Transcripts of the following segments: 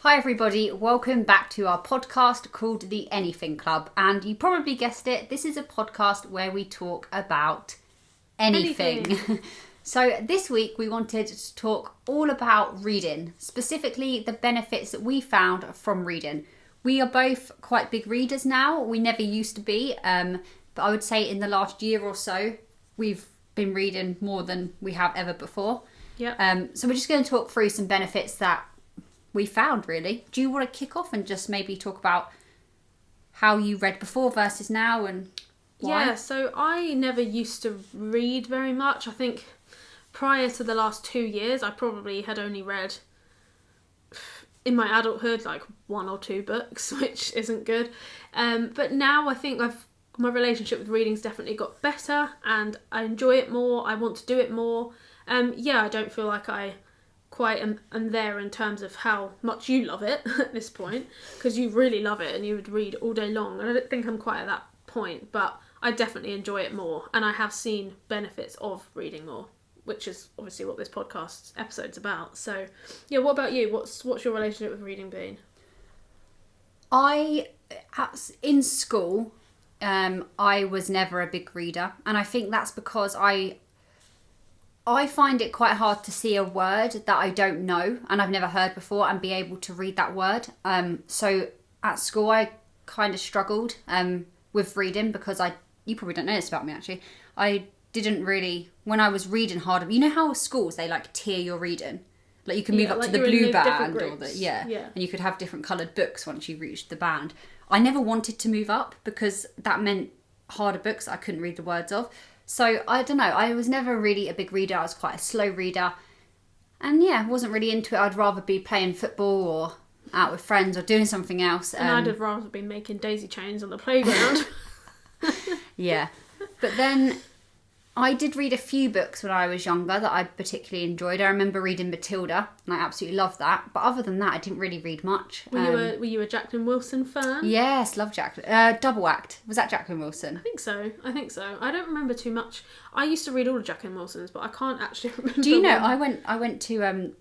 Hi everybody, welcome back to our podcast called The Anything Club, and you probably guessed it, this is a podcast where we talk about anything. So this week we wanted to talk all about reading, specifically the benefits that we found from reading. We are both quite big readers now, we never used to be, but I would say in the last year or so we've been reading more than we have ever before. Yep. So we're just going to talk through some benefits that we found, really. Do you want to kick off and just maybe talk about how you read before versus now and why? Yeah, so I never used to read very much. I think prior to the last 2 years, I probably had only read, in my adulthood, like 1 or 2 books, which isn't good. But now I think my relationship with reading's definitely got better and I enjoy it more. I want to do it more. I don't feel like I quite am there in terms of how much you love it at this point, because you really love it and you would read all day long, and I don't think I'm quite at that point, but I definitely enjoy it more, and I have seen benefits of reading more, which is obviously what this podcast episode's about. So yeah, what about you? What's your relationship with reading been? In school, I was never a big reader, and I think that's because I find it quite hard to see a word that I don't know and I've never heard before and be able to read that word. So at school I kind of struggled with reading because you probably don't know this about me actually. I didn't really, when I was reading harder, you know how schools, they like tier your reading? Like you can move up to the blue band or and you could have different coloured books once you reached the band. I never wanted to move up because that meant harder books I couldn't read the words of. So, I don't know, I was never really a big reader, I was quite a slow reader. And yeah, wasn't really into it. I'd rather be playing football or out with friends or doing something else. And I'd have rather been making daisy chains on the playground. Yeah. But then I did read a few books when I was younger that I particularly enjoyed. I remember reading Matilda, and I absolutely loved that. But other than that, I didn't really read much. Were you a Jacqueline Wilson fan? Yes, love Jacqueline. Double Act. Was that Jacqueline Wilson? I think so. I don't remember too much. I used to read all of Jacqueline Wilson's, but I can't actually remember. Do you know, I went to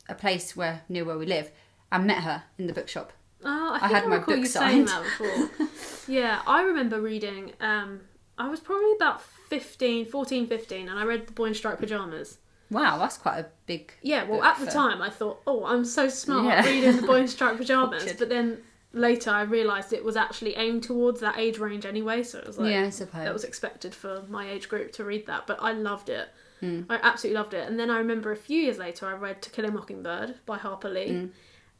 a place near where we live and met her in the bookshop. Oh, I had my book signed. That before. Yeah, I remember reading, I was probably about 14, 15, and I read The Boy in Striped Pyjamas. Wow, that's quite a big... Yeah, well, at the time I thought, oh, I'm so smart reading The Boy in Striped Pyjamas, but then later I realised it was actually aimed towards that age range anyway, so it was like... Yeah, I suppose. That was expected for my age group to read that, but I loved it. I absolutely loved it. And then I remember a few years later I read To Kill a Mockingbird by Harper Lee.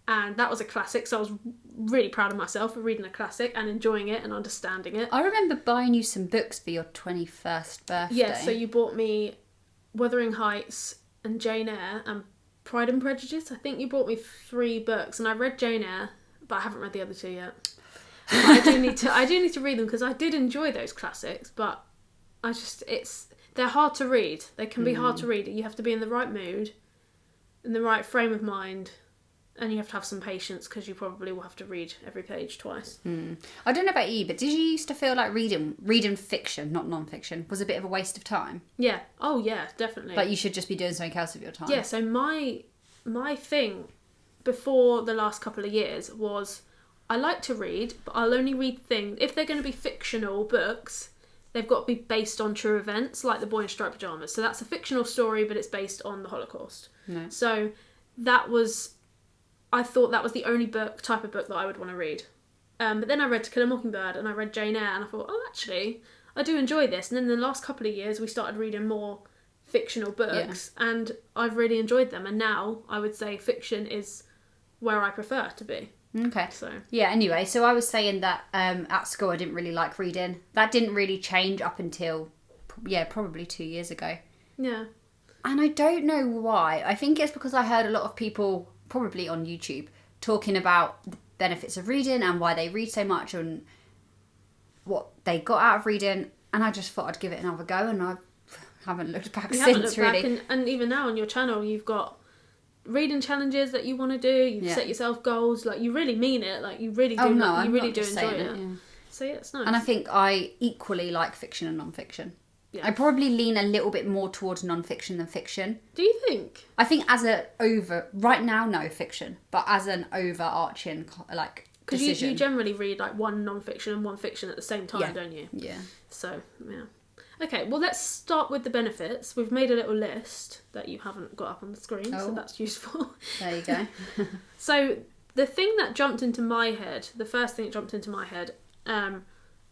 And that was a classic, so I was really proud of myself for reading a classic and enjoying it and understanding it. I remember buying you some books for your 21st birthday. Yeah, so you bought me Wuthering Heights and Jane Eyre and Pride and Prejudice. I think you bought me 3 books, and I read Jane Eyre, but I haven't read the other 2 yet. I do need to read them because I did enjoy those classics, but they're hard to read. They can be hard to read. You have to be in the right mood, in the right frame of mind. And you have to have some patience because you probably will have to read every page twice. I don't know about you, but did you used to feel like reading fiction, not non-fiction, was a bit of a waste of time? Yeah. Oh, yeah, definitely. Like you should just be doing something else with your time. Yeah, so my thing before the last couple of years was I like to read, but I'll only read things... If they're going to be fictional books, they've got to be based on true events, like The Boy in Striped Pyjamas. So that's a fictional story, but it's based on the Holocaust. No. So that was... I thought that was the only type of book that I would want to read. But then I read To Kill a Mockingbird and I read Jane Eyre and I thought, oh, actually, I do enjoy this. And then in the last couple of years, we started reading more fictional books and I've really enjoyed them. And now I would say fiction is where I prefer to be. Okay. So yeah, anyway, so I was saying that at school I didn't really like reading. That didn't really change up until, probably 2 years ago. Yeah. And I don't know why. I think it's because I heard a lot of people... probably on YouTube, talking about the benefits of reading and why they read so much and what they got out of reading, and I just thought I'd give it another go, and I haven't looked back since, really. And even now on your channel, you've got reading challenges that you want to do, you've set yourself goals, like you really mean it, like you really do, you really do enjoy it. Yeah. So yeah, it's nice. And I think I equally like fiction and non-fiction. I probably lean a little bit more towards non-fiction than fiction. Do you think? I think right now, no fiction, but as an overarching Because decision. you generally read like one non-fiction and one fiction at the same time, Yeah. don't you? Yeah. So, yeah. Okay, well, let's start with the benefits. We've made a little list that you haven't got up on the screen, so that's useful. There you go. So, the thing that jumped into my head, the first thing that jumped into my head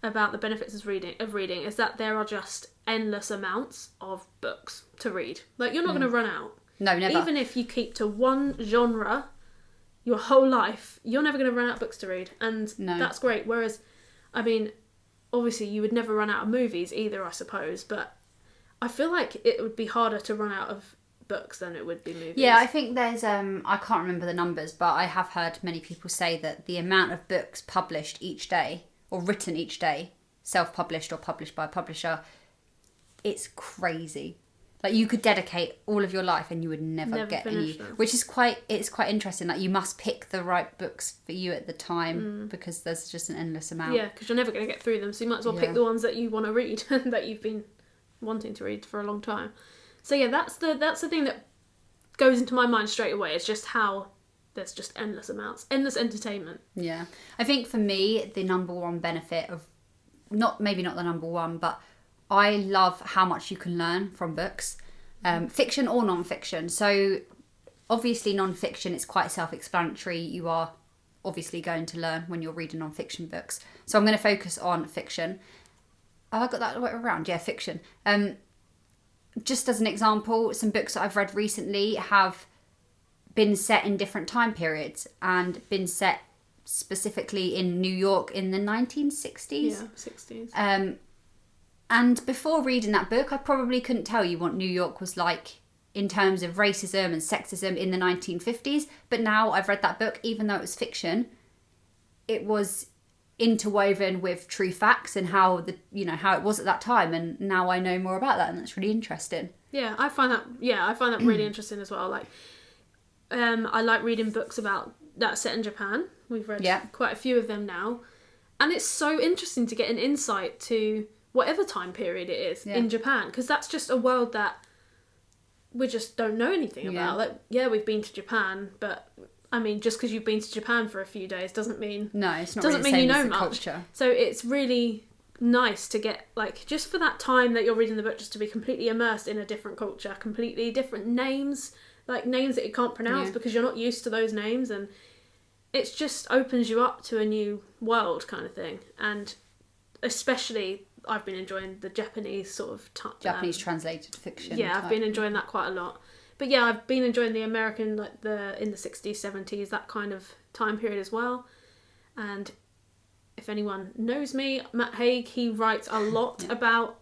about the benefits of reading is that there are just endless amounts of books to read. Like, you're not going to run out. No, never. Even if you keep to one genre your whole life, you're never going to run out of books to read. And that's great. Whereas, I mean, obviously you would never run out of movies either, I suppose. But I feel like it would be harder to run out of books than it would be movies. Yeah, I think there's, I can't remember the numbers, but I have heard many people say that the amount of books published each day, or written each day, self-published or published by a publisher, it's crazy. Like, you could dedicate all of your life and you would never get any, them. which is quite interesting. Like, you must pick the right books for you at the time because there's just an endless amount. Yeah, because you're never going to get through them, so you might as well pick the ones that you want to read that you've been wanting to read for a long time. So yeah, that's the thing that goes into my mind straight away. It's just how there's just endless amounts, endless entertainment. Yeah, I think for me the number one benefit of maybe not the number one, but I love how much you can learn from books, fiction or non-fiction. So obviously non-fiction, it's quite self-explanatory. You are obviously going to learn when you're reading non-fiction books. So I'm going to focus on fiction. Oh, I got that right around. Yeah, fiction. Just as an example, some books that I've read recently have been set in different time periods and been set specifically in New York in the 1960s. Yeah, 60s. And before reading that book, I probably couldn't tell you what New York was like in terms of racism and sexism in the 1950s. But now I've read that book, even though it was fiction, it was interwoven with true facts and how it was at that time, and now I know more about that, and that's really interesting. I find that really interesting as well. Like, I like reading books about that set in Japan. We've read quite a few of them now, and it's so interesting to get an insight to whatever time period it is in Japan, because that's just a world that we just don't know anything about. Like, we've been to Japan, but I mean, just because you've been to Japan for a few days doesn't mean it's not doesn't really mean the same you know as the much. culture. So it's really nice to get, like, just for that time that you're reading the book, just to be completely immersed in a different culture, completely different names, like names that you can't pronounce because you're not used to those names, and it just opens you up to a new world kind of thing. And especially, I've been enjoying the Japanese sort of Japanese translated fiction. Yeah, I've been enjoying that quite a lot. But yeah, I've been enjoying the American, like in the 60s, 70s, that kind of time period as well. And if anyone knows me, Matt Haig, he writes a lot about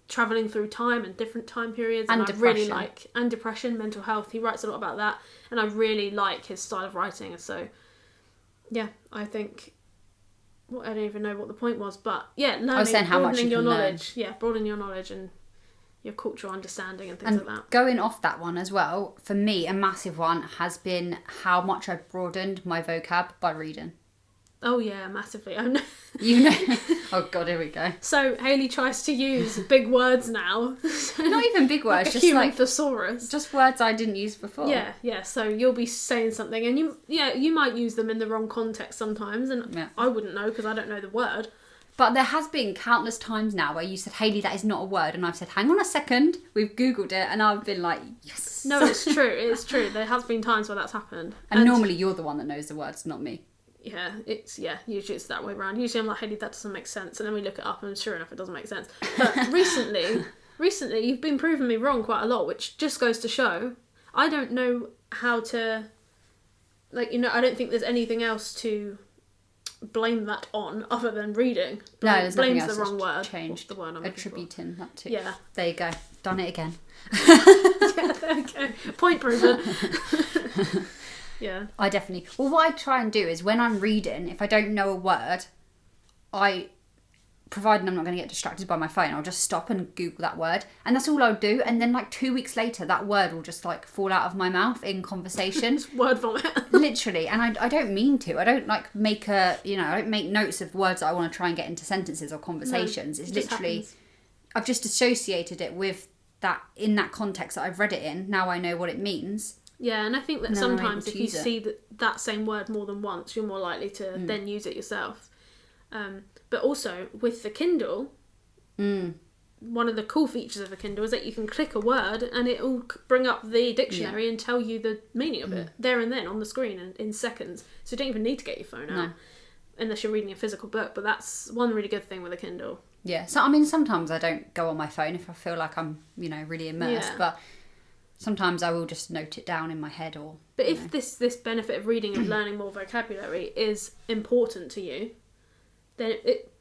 travelling through time and different time periods. And depression. I really like, and depression, mental health. He writes a lot about that. And I really like his style of writing. So yeah, I think, well, I don't even know what the point was, but yeah, learning, I was saying how much you your can knowledge. Learn. Yeah, broadening your knowledge and your cultural understanding and things like that. Going off that one as well, for me, a massive one has been how much I've broadened my vocab by reading. Oh yeah, massively. I know. You know. Oh god, here we go. So Hayley tries to use big words now. Not even big words, just like thesaurus. Just words I didn't use before. Yeah. So you'll be saying something, and you might use them in the wrong context sometimes, and I wouldn't know because I don't know the word. But there has been countless times now where you said, Hayley, that is not a word. And I've said, hang on a second. We've Googled it. And I've been like, yes. No, it's true. It's true. There has been times where that's happened. And normally you're the one that knows the words, not me. Yeah, usually it's that way around. Usually I'm like, Hayley, that doesn't make sense. And then we look it up and sure enough, it doesn't make sense. But recently, you've been proving me wrong quite a lot, which just goes to show I don't know how to, I don't think there's anything else to blame that on other than reading. No, there's blame's nothing else the wrong word. Changed. The word I'm attributing that to. Yeah. There you go. Done it again. Yeah, there you go. Point proven. Yeah. I definitely. Well, what I try and do is when I'm reading, if I don't know a word, providing I'm not going to get distracted by my phone, I'll just stop and Google that word, and that's all I'll do. And then 2 weeks later, that word will just fall out of my mouth in conversation. Word vomit. Literally, and I don't mean to. I don't make I don't make notes of words that I want to try and get into sentences or conversations. No, it's literally, happens. I've just associated it with that, in that context that I've read it in. Now I know what it means. Yeah, and I think that Now I'm able sometimes to if you use it. see that same word more than once, you're more likely to then use it yourself. But also with the Kindle, one of the cool features of the Kindle is that you can click a word and it will bring up the dictionary and tell you the meaning of it there and then on the screen in seconds. So you don't even need to get your phone out unless you're reading a physical book. But that's one really good thing with a Kindle. Yeah, so I mean, sometimes I don't go on my phone if I feel like I'm, really immersed, but sometimes I will just note it down in my head or... But if this benefit of reading and learning more vocabulary is important to you, then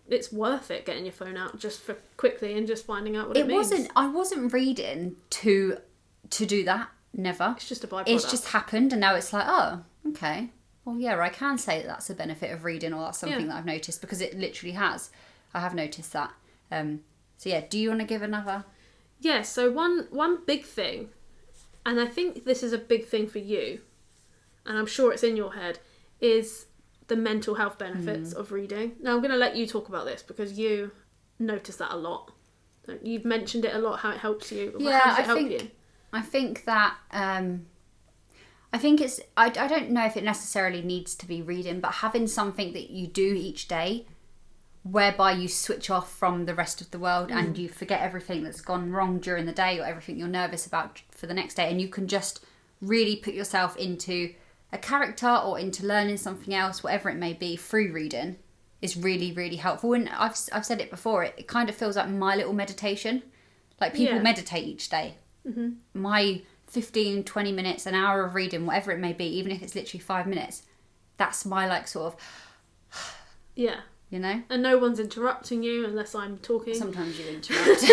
it's worth it getting your phone out just for quickly and just finding out what it means. I wasn't reading to do that, never. It's just a byproduct. It's just happened and now it's like, oh, okay. Well, yeah, I can say that that's a benefit of reading or that's something that I've noticed because it literally has. I have noticed that. So yeah, do you want to give another? Yeah, so one big thing, and I think this is a big thing for you, and I'm sure it's in your head, is the mental health benefits of reading. Now I'm going to let you talk about this because you notice that a lot. You've mentioned it a lot, how it helps you. Yeah, how does it help you? I think that... I think it's... I don't know if it necessarily needs to be reading, but having something that you do each day whereby you switch off from the rest of the world and you forget everything that's gone wrong during the day or everything you're nervous about for the next day, and you can just really put yourself into a character or into learning something else, whatever it may be, through reading, is really, really helpful. And I've said it before, it kind of feels like my little meditation. Like people meditate each day. My 15, 20 minutes, an hour of reading, whatever it may be, even if it's literally 5 minutes, that's my like sort of... Yeah. And no one's interrupting you unless I'm talking. Sometimes you interrupt.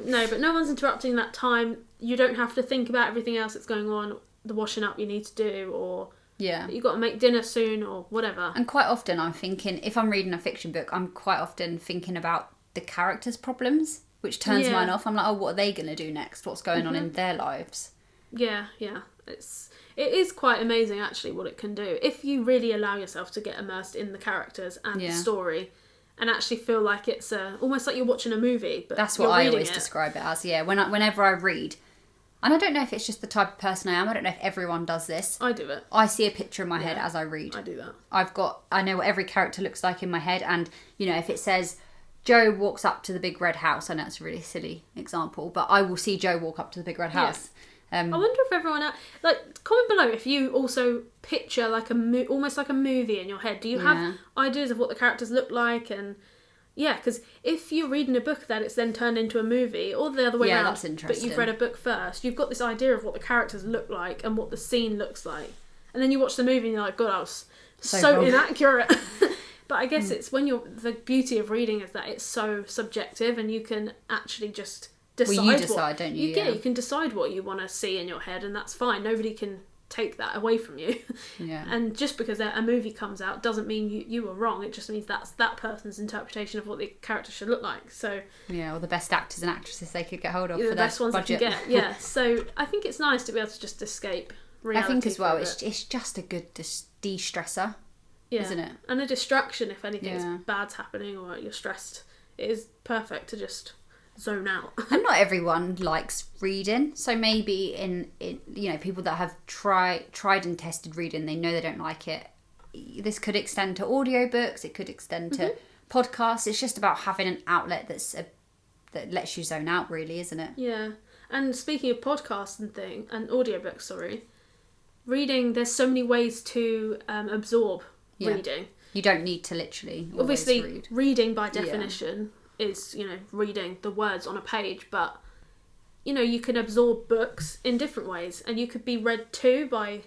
No, but no one's interrupting that time. You don't have to think about everything else that's going on, the washing up you need to do, or you've got to make dinner soon, or whatever. And quite often I'm thinking, if I'm reading a fiction book, I'm quite often thinking about the characters' problems, which turns mine off. I'm like, oh, what are they going to do next? What's going on in their lives? Yeah. It is quite amazing, actually, what it can do. If you really allow yourself to get immersed in the characters and the story and actually feel like it's almost like you're watching a movie, but that's what I always describe it as, whenever I read. And I don't know if it's just the type of person I am. I don't know if everyone does this. I do it. I see a picture in my head as I read. I do that. I know what every character looks like in my head, and, if it says... Joe walks up to the big red house. I know it's a really silly example, but I will see Joe walk up to the big red house. I wonder if everyone else... comment below if you also picture almost like a movie in your head. Do you have ideas of what the characters look like? And because if you're reading a book that it's then turned into a movie, or the other way around, that's interesting. But you've read a book first, you've got this idea of what the characters look like and what the scene looks like. And then you watch the movie and you're like, God, I was so inaccurate. But I guess it's when the beauty of reading is that it's so subjective and you can actually just decide. Well, you decide, don't you? You can decide what you want to see in your head, and that's fine. Nobody can take that away from you. Yeah. And just because a movie comes out doesn't mean you were wrong. It just means that's that person's interpretation of what the character should look like. So or the best actors and actresses they could get hold of for the best ones budget. They can get. Yeah. So I think it's nice to be able to just escape reality. I think as well, it's just a good de-stressor. Yeah. Isn't it? And a distraction if anything bad's happening or you're stressed. It is perfect to just zone out. And not everyone likes reading, so maybe in people that have tried and tested reading, they know they don't like it. This could extend to audiobooks, it could extend to podcasts. It's just about having an outlet that lets you zone out, really, isn't it? Yeah. And speaking of podcasts and audiobooks, reading, there's so many ways to absorb reading. You don't need to literally obviously read. Reading by definition is reading the words on a page, but you can absorb books in different ways, and you could be read to by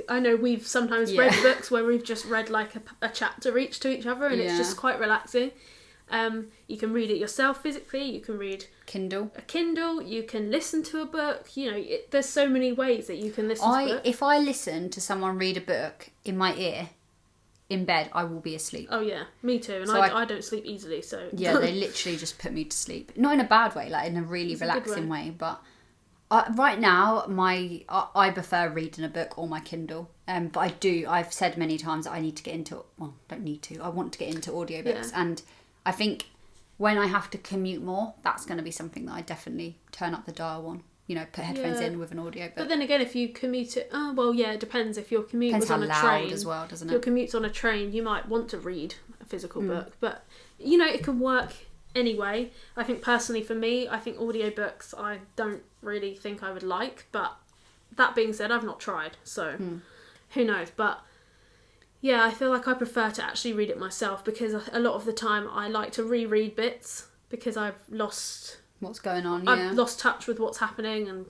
I know we've sometimes read books where we've just read a chapter each to each other, and it's just quite relaxing. You can read it yourself physically, you can read a Kindle, you can listen to a book, there's so many ways that you can listen to a book. If I listen to someone read a book in my ear in bed, I will be asleep. Oh yeah, me too. And so I don't sleep easily, so... Yeah, they literally just put me to sleep. Not in a bad way, in a really relaxing way. But right now, I prefer reading a book or my Kindle. But I've said many times that I need to get into... Well, don't need to. I want to get into audiobooks. Yeah. And I think when I have to commute more, that's going to be something that I definitely turn up the dial on. You know, put headphones in with an audiobook. But then again, if you commute it, it depends. If your commute was on a train as well, doesn't it? If your commute's on a train, you might want to read a physical book. But, you know, it can work anyway. I think personally for me, I think audiobooks I don't really think I would like. But that being said, I've not tried. So, who knows? But, yeah, I feel like I prefer to actually read it myself because a lot of the time I like to reread bits because I've lost... what's going on, I've lost touch with what's happening and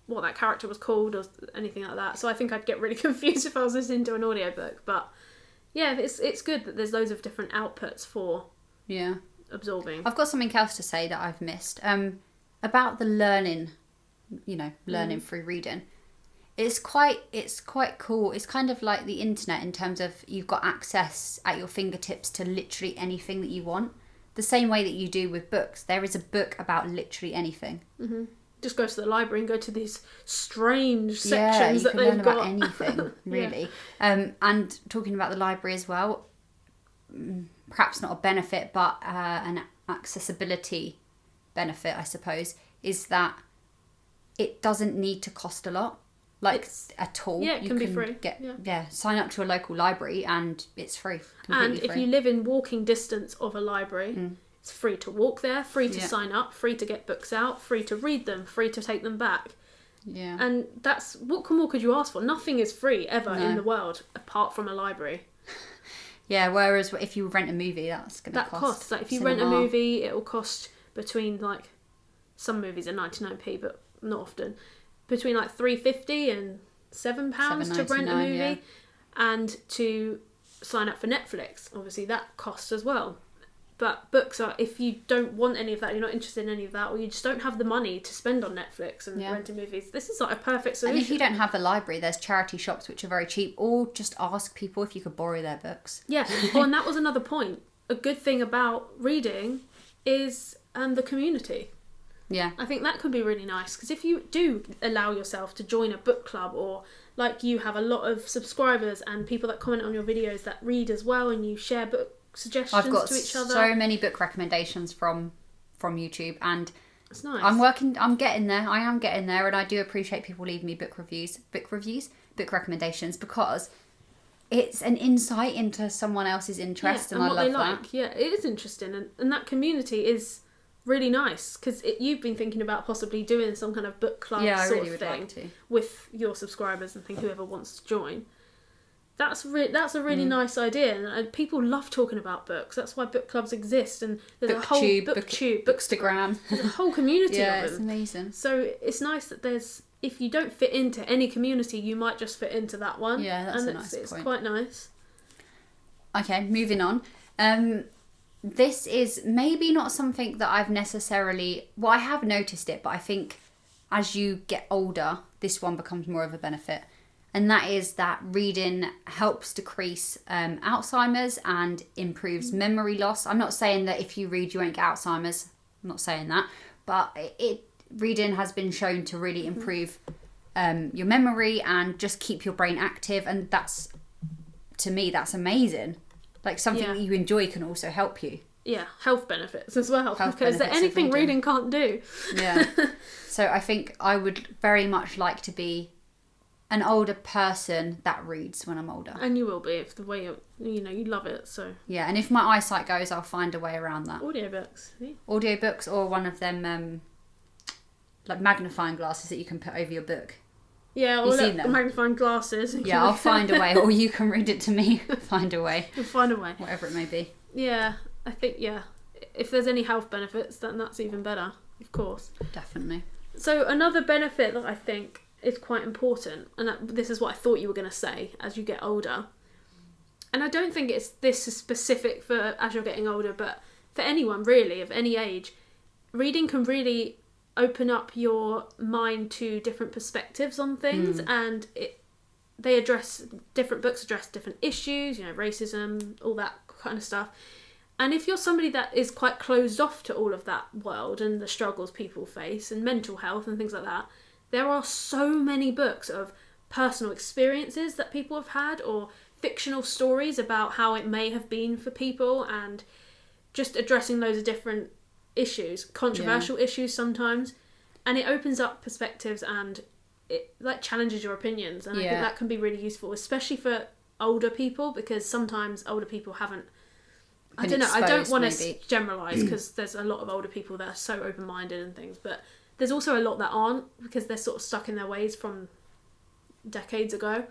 what that character was called or anything like that. So I think I'd get really confused if I was listening to an audiobook. But yeah, it's good that there's loads of different outputs for absorbing. I've got something else to say that I've missed. About the learning, learning through reading. It's quite cool. It's kind of like the internet in terms of you've got access at your fingertips to literally anything that you want. The same way that you do with books. There is a book about literally anything. Mm-hmm. Just go to the library and go to these strange sections that they've got. Yeah, you can learn about anything, really. And talking about the library as well, perhaps not a benefit, but an accessibility benefit, I suppose, is that it doesn't need to cost a lot. At all. Yeah, it can be free. Sign up to a local library and it's free. And if you live in walking distance of a library, it's free to walk there, free to sign up, free to get books out, free to read them, free to take them back. Yeah. And that's, what more could you ask for? Nothing is free ever in the world apart from a library. Yeah, whereas if you rent a movie, that's going to cost. That costs. Like if you rent a movie, it'll cost between some movies are 99p, but not often. Between $3.50 and £7 to rent a movie, and to sign up for Netflix. Obviously, that costs as well. But books are, if you don't want any of that, you're not interested in any of that, or you just don't have the money to spend on Netflix and renting movies, this is a perfect solution. And if you don't have a library, there's charity shops which are very cheap, or just ask people if you could borrow their books. Yeah, and that was another point. A good thing about reading is the community. Yeah. I think that could be really nice, because if you do allow yourself to join a book club, or you have a lot of subscribers and people that comment on your videos that read as well, and you share book suggestions to each other. I've got so many book recommendations from YouTube, and it's nice. I'm getting there. I am getting there, and I do appreciate people leaving me book recommendations, because it's an insight into someone else's interest, and I love that. Yeah, it is interesting, and that community is really nice, because you've been thinking about possibly doing some kind of book club sort of thing with your subscribers and whoever wants to join. That's a really nice idea, and people love talking about books. That's why book clubs exist, and there's a whole Bookstagram. There's a whole community of them. It's amazing. So it's nice that if you don't fit into any community, you might just fit into that one. Yeah, that's a nice point. It's quite nice. Okay, moving on. This is maybe not something that I've necessarily... Well, I have noticed it, but I think as you get older, this one becomes more of a benefit. And that is that reading helps decrease Alzheimer's and improves memory loss. I'm not saying that if you read, you won't get Alzheimer's. I'm not saying that. But reading has been shown to really improve your memory and just keep your brain active. And to me, that's amazing. Something that you enjoy can also help you. Yeah, health benefits as well. Because there's anything reading can't do. Yeah. So I think I would very much like to be an older person that reads when I'm older. And you will be, if the way you love it, so... Yeah, and if my eyesight goes, I'll find a way around that. Audiobooks. Yeah. Audiobooks, or one of them, magnifying glasses that you can put over your book. Yeah, or magnifying glasses. Yeah, I'll find a way, or you can read it to me. Find a way. You'll find a way. Whatever it may be. Yeah, I think, if there's any health benefits, then that's even better, of course. Definitely. So another benefit that I think is quite important, and this is what I thought you were going to say, as you get older, and I don't think this is specific for as you're getting older, but for anyone really, of any age, reading can really open up your mind to different perspectives on things, and different books address different issues, racism, all that kind of stuff. And if you're somebody that is quite closed off to all of that world and the struggles people face and mental health and things like that, there are so many books of personal experiences that people have had, or fictional stories about how it may have been for people, and just addressing loads of different issues, controversial issues sometimes, and it opens up perspectives and it like challenges your opinions, and I think that can be really useful, especially for older people, because sometimes older people haven't. I don't know. I don't want to generalise, because there's a lot of older people that are so open-minded and things, but there's also a lot that aren't, because they're sort of stuck in their ways from decades ago.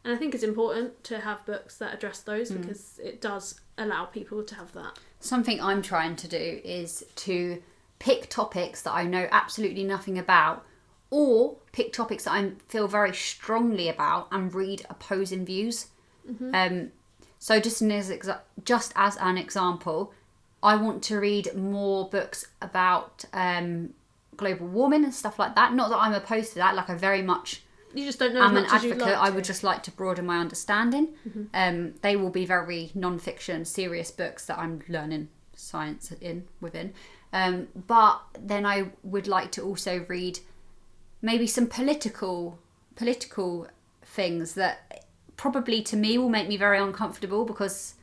And I think it's important to have books that address those, because it does allow people to have that. Something I'm trying to do is to pick topics that I know absolutely nothing about, or pick topics that I feel very strongly about and read opposing views. So just as an example, I want to read more books about global warming and stuff like that. Not that I'm opposed to that, like I very much... You just don't know I'm as an much as advocate. you'd like I to. would just like to broaden my understanding. They will be very non-fiction, serious books that I'm learning science within. But then I would like to also read maybe some political things that probably to me will make me very uncomfortable, because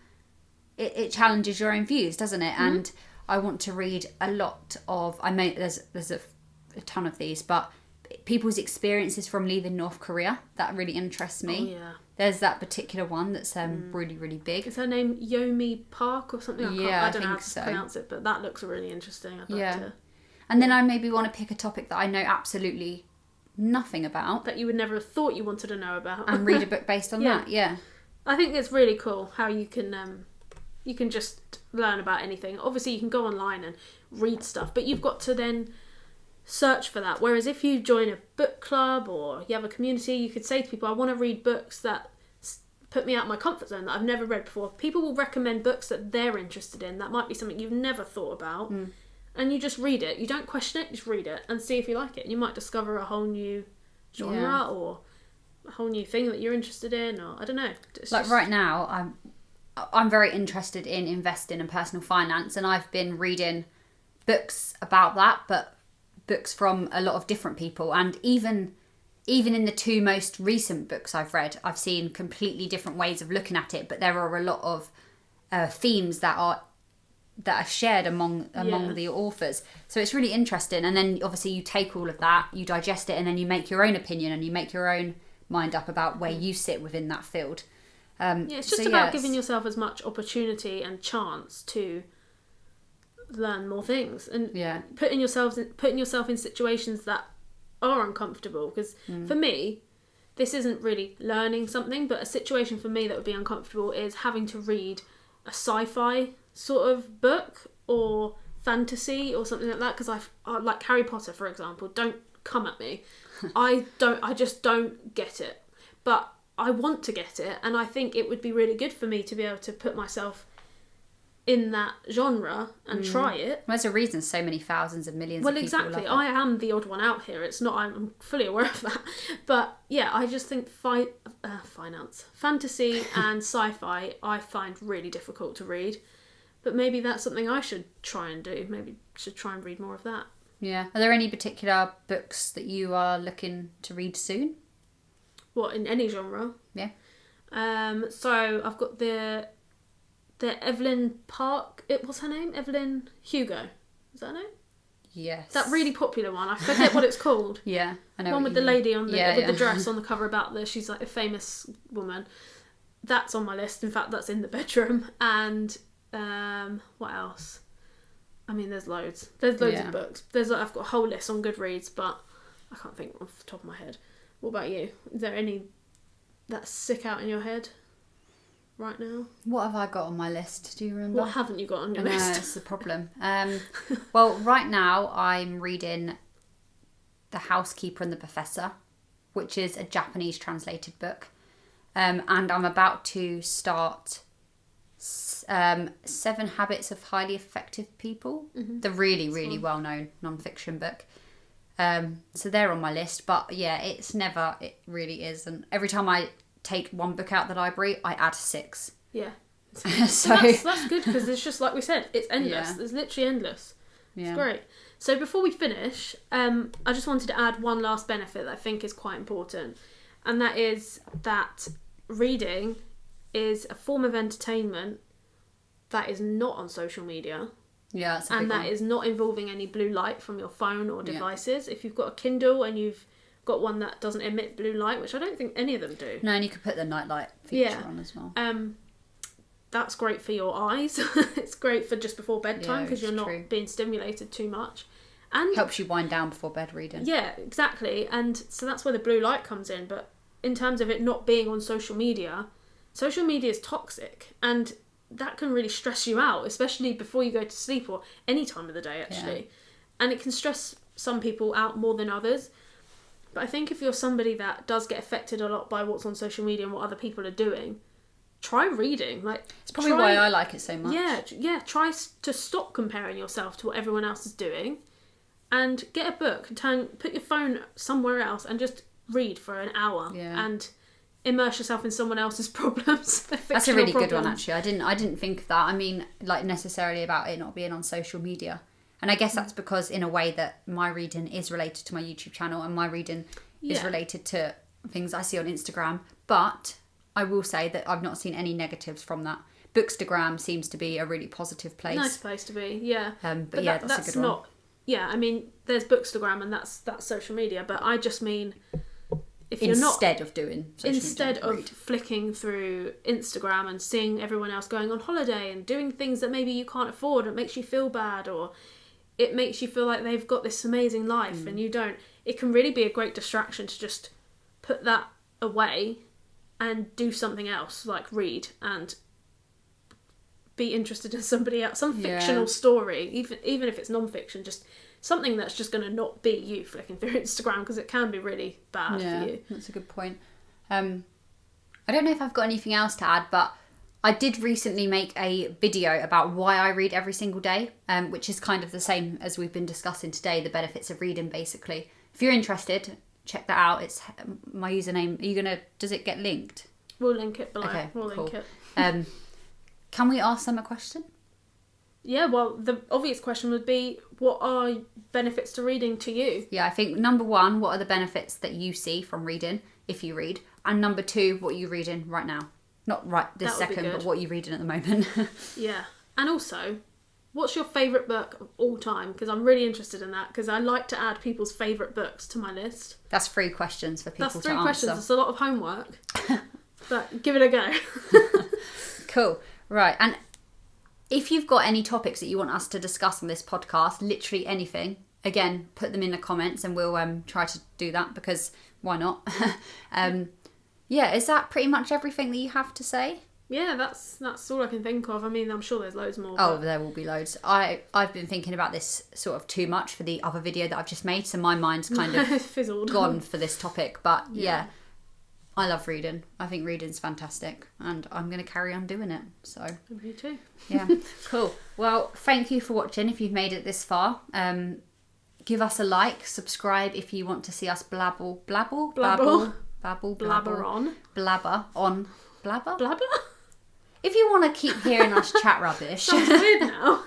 it challenges your own views, doesn't it? And I want to read a lot of... there's a ton of these, but people's experiences from leaving North Korea, that really interests me. Oh, yeah. There's that particular one that's really, really big. Is her name Yomi Park or something? I don't know how to so. pronounce it, but that looks really interesting. I'd like to... And then I maybe want to pick a topic that I know absolutely nothing about. That you would never have thought you wanted to know about. And read a book based on that, I think it's really cool how you can just learn about anything. Obviously you can go online and read stuff, but you've got to then search for that. Whereas if you join a book club or you have a community, you could say to people, I want to read books that put me out of my comfort zone that I've never read before. People will recommend books that they're interested in. That might be something you've never thought about. And you just read it. You don't question it, just read it and see if you like it. You might discover a whole new genre or a whole new thing that you're interested in, or I don't know. Right now, I'm very interested in investing in personal finance, and I've been reading books about that, but books from a lot of different people. And even in the two most recent books I've read, I've seen completely different ways of looking at it, but there are a lot of themes that are shared among the authors. So it's really interesting. And then obviously you take all of that, you digest it, and then you make your own opinion and you make your own mind up about where you sit within that field. It's just about giving yourself as much opportunity and chance to learn more things, and putting yourself in situations that are uncomfortable. Because for me, this isn't really learning something, but a situation for me that would be uncomfortable is having to read a sci-fi sort of book or fantasy or something like that, because I like Harry Potter, for example. Don't come at me. I just don't get it, but I want to get it, and I think it would be really good for me to be able to put myself in that genre and try it. Well, there's a reason so many thousands of millions of people exactly. love it. I am the odd one out here. It's not. I'm fully aware of that. But yeah, I just think finance, fantasy and sci-fi I find really difficult to read. But maybe that's something I should try and do. Maybe should try and read more of that. Yeah. Are there any particular books that you are looking to read soon? What, in any genre? Yeah. So I've got the Evelyn Park. What's her name? Evelyn Hugo. Is that her name? Yes. That really popular one. I forget what it's called. Yeah, I know. One with the lady on the dress on the cover about she's like a famous woman. That's on my list. In fact, that's in the bedroom. And what else? I mean, there's loads. There's loads of books. I've got a whole list on Goodreads, but I can't think off the top of my head. What about you? Is there any that stick out in your head right now? What have I got on my list? Do you remember? What haven't you got on your list? No, that's the problem. Well, right now I'm reading The Housekeeper and the Professor, which is a Japanese translated book. And I'm about to start 7 Habits of Highly Effective People. The really, really well-known non-fiction book. So they're on my list, but yeah, it really is. And every time I take one book out of the library, I add 6. Yeah. So that's good, because it's just like we said, it's endless. Yeah. It's literally endless. Yeah. It's great. So before we finish, I just wanted to add one last benefit that I think is quite important, and that is that reading is a form of entertainment that is not on social media. Yeah, that's a big and that one. is not involving any blue light from your phone or devices. If you've got a Kindle and you've got one that doesn't emit blue light, which I don't think any of them do. No, and you could put the nightlight feature on as well. That's great for your eyes. It's great for just before bedtime because you're not being stimulated too much. And helps you wind down before bed reading. Yeah, exactly. And so that's where the blue light comes in. But in terms of it not being on social media is toxic, and that can really stress you out, especially before you go to sleep or any time of the day, actually. Yeah. And it can stress some people out more than others. But I think if you're somebody that does get affected a lot by what's on social media and what other people are doing, try reading. Like, it's probably why I like it so much. Yeah. Try to stop comparing yourself to what everyone else is doing, and get a book. Put your phone somewhere else and just read for an hour. Yeah. And immerse yourself in someone else's problems. That's a really good one, actually. I didn't think of that. I mean, like, necessarily about it not being on social media. And I guess that's because, in a way, that my reading is related to my YouTube channel, and my reading is related to things I see on Instagram. But I will say that I've not seen any negatives from that. Bookstagram seems to be a really positive place. Nice place to be, yeah. But yeah, that's a good one. Yeah, I mean, there's Bookstagram and that's social media, but I just mean, if you're not instead of flicking through Instagram and seeing everyone else going on holiday and doing things that maybe you can't afford, it makes you feel bad, or it makes you feel like they've got this amazing life and you don't. It can really be a great distraction to just put that away and do something else, like read and be interested in somebody else, some fictional story, even if it's non-fiction, just something that's just going to not be you flicking through Instagram, because it can be really bad for you. That's a good point. I don't know if I've got anything else to add, but I did recently make a video about why I read every single day, which is kind of the same as we've been discussing today, the benefits of reading, basically. If you're interested, check that out. It's my username. Does it get linked? We'll link it below. Okay, we'll cool. link it. Can we ask them a question? Yeah, well, the obvious question would be, what are benefits to reading to you? Yeah, I think number one, what are the benefits that you see from reading, if you read? And number two, what are you reading right now? Not right this second, but what are you reading at the moment? Yeah. And also, what's your favourite book of all time? Because I'm really interested in that, because I like to add people's favourite books to my list. That's 3 questions for people to answer. That's 3 questions. It's a lot of homework. But give it a go. Cool. Right. And if you've got any topics that you want us to discuss on this podcast, literally anything, again, put them in the comments and we'll try to do that, because why not? Yeah, is that pretty much everything that you have to say? Yeah, that's all I can think of. I mean, I'm sure there's loads more. Oh, there will be loads. I've been thinking about this sort of too much for the other video that I've just made, so my mind's kind of fizzled, gone for this topic. But yeah, I love reading. I think reading's fantastic, and I'm going to carry on doing it. So me too. Yeah, cool. Well, thank you for watching. If you've made it this far, give us a like, subscribe if you want to see us blabber on. If you want to keep hearing us chat rubbish. Sounds weird now.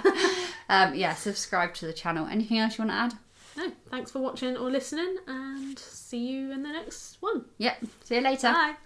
Yeah, subscribe to the channel. Anything else you want to add? No, thanks for watching or listening, and see you in the next one. Yep, see you later. Bye.